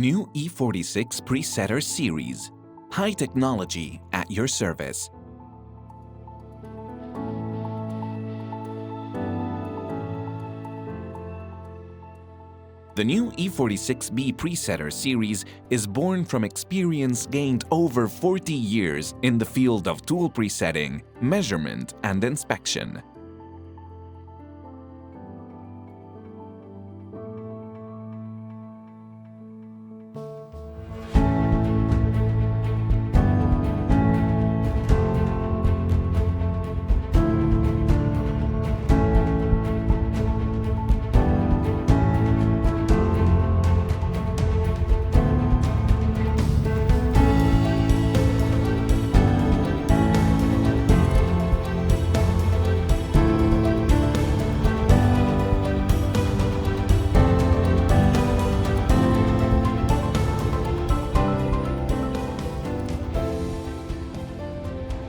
New E46 Presetter Series. High technology at your service. The new E46B Presetter series is born from experience gained over 40 years in the field of tool presetting, measurement, and inspection.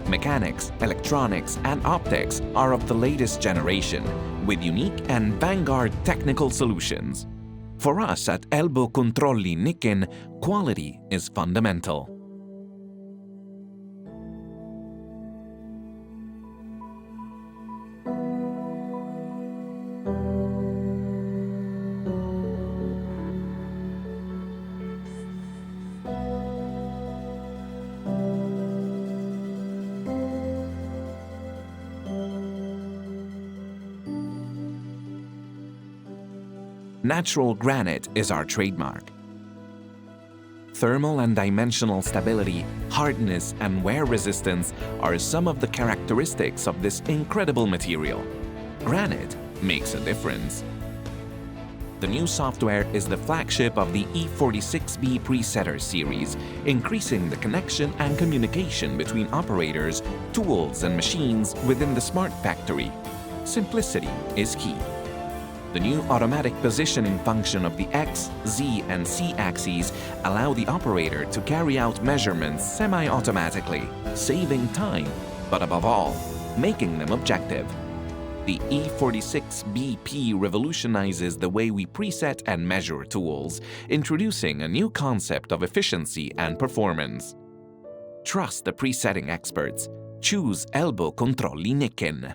Mechanics, electronics, and optics are of the latest generation, with unique and vanguard technical solutions. For us at Elbo Controlli Nikken, quality is fundamental. Natural granite is our trademark. Thermal and dimensional stability, hardness, and wear resistance are some of the characteristics of this incredible material. Granite makes a difference. The new software is the flagship of the E46B Presetter series, increasing the connection and communication between operators, tools, and machines within the smart factory. Simplicity is key. The new automatic positioning function of the X, Z, and C axes allow the operator to carry out measurements semi-automatically, saving time, but above all, making them objective. The E46BP revolutionizes the way we preset and measure tools, introducing a new concept of efficiency and performance. Trust the presetting experts. Choose Elbo Controlli Nikken.